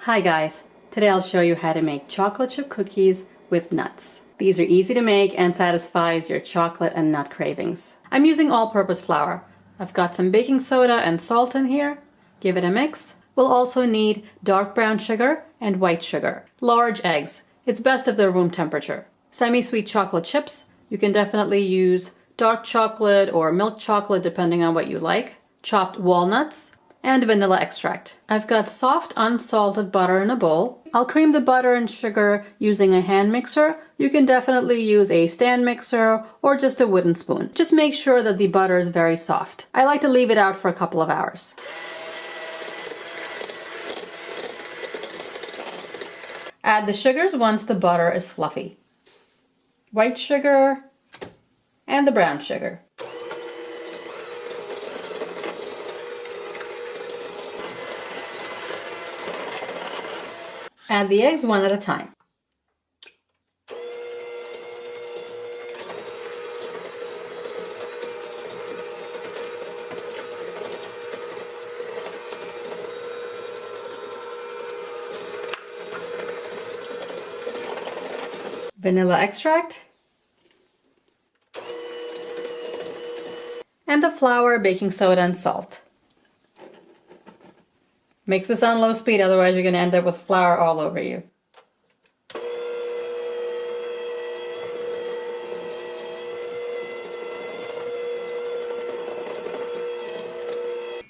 Hi guys, today I'll show you how to make chocolate chip cookies with nuts. These are easy to make and satisfies your chocolate and nut cravings. I'm using all-purpose flour. I've got some baking soda and salt in here. Give it a mix. We'll also need dark brown sugar and white sugar. Large eggs. It's best if they're room temperature. Semi-sweet chocolate chips. You can definitely use dark chocolate or milk chocolate depending on what you like. Chopped walnuts. And vanilla extract. I've got soft unsalted butter in a bowl. I'll cream the butter and sugar using a hand mixer. You can definitely use a stand mixer or just a wooden spoon. Just make sure that the butter is very soft. I like to leave it out for a couple of hours. Add the sugars once the butter is fluffy. White sugar and the brown sugar. Add the eggs one at a time. Vanilla extract. And the flour, baking soda, and salt. Mix this on low speed, otherwise you're going to end up with flour all over you.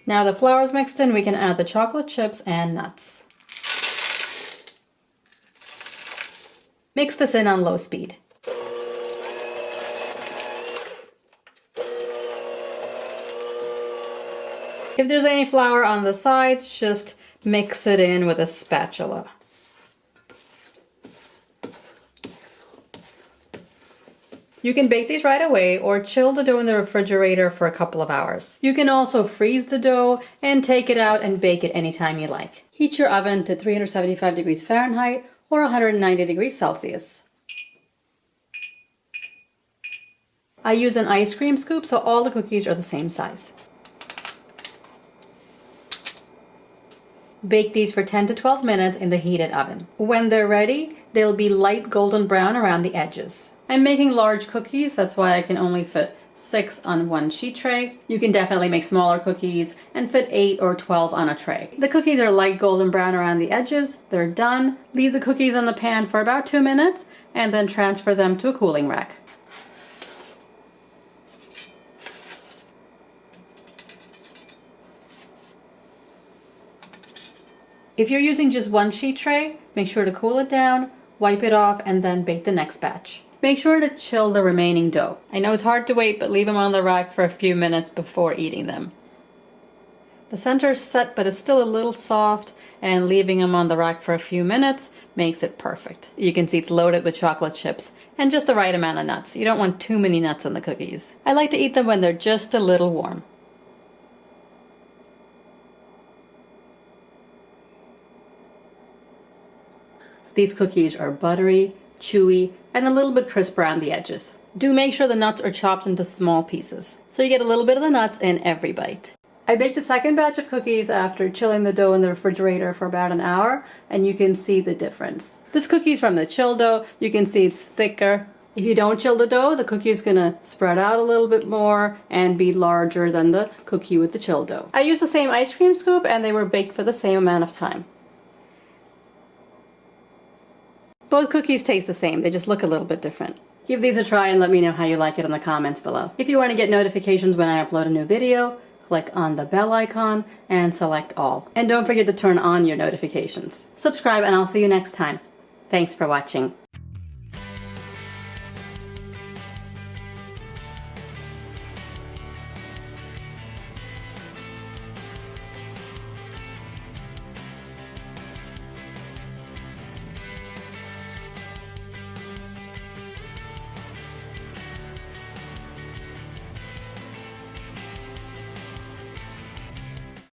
Now the flour is mixed in, we can add the chocolate chips and nuts. Mix this in on low speed. If there's any flour on the sides, just mix it in with a spatula. You can bake these right away or chill the dough in the refrigerator for a couple of hours. You can also freeze the dough and take it out and bake it anytime you like. Heat your oven to 375 degrees Fahrenheit or 190 degrees Celsius. I use an ice cream scoop so all the cookies are the same size. Bake these for 10 to 12 minutes in the heated oven. When they're ready, they'll be light golden brown around the edges. I'm making large cookies, that's why I can only fit 6 on one sheet tray. You can definitely make smaller cookies and fit 8 or 12 on a tray. The cookies are light golden brown around the edges. They're done. Leave the cookies in the pan for about 2 minutes and then transfer them to a cooling rack. If you're using just one sheet tray, make sure to cool it down, wipe it off, and then bake the next batch. Make sure to chill the remaining dough. I know it's hard to wait, but leave them on the rack for a few minutes before eating them. The center is set, but it's still a little soft, and leaving them on the rack for a few minutes makes it perfect. You can see it's loaded with chocolate chips and just the right amount of nuts. You don't want too many nuts in the cookies. I like to eat them when they're just a little warm. These cookies are buttery, chewy, and a little bit crisp around the edges. Do make sure the nuts are chopped into small pieces, so you get a little bit of the nuts in every bite. I baked a second batch of cookies after chilling the dough in the refrigerator for about an hour, and you can see the difference. This cookie is from the chill dough. You can see it's thicker. If you don't chill the dough, the cookie is going to spread out a little bit more and be larger than the cookie with the chill dough. I used the same ice cream scoop, and they were baked for the same amount of time. Both cookies taste the same, they just look a little bit different. Give these a try and let me know how you like it in the comments below. If you want to get notifications when I upload a new video, click on the bell icon and select all. And don't forget to turn on your notifications. Subscribe and I'll see you next time. Thanks for watching.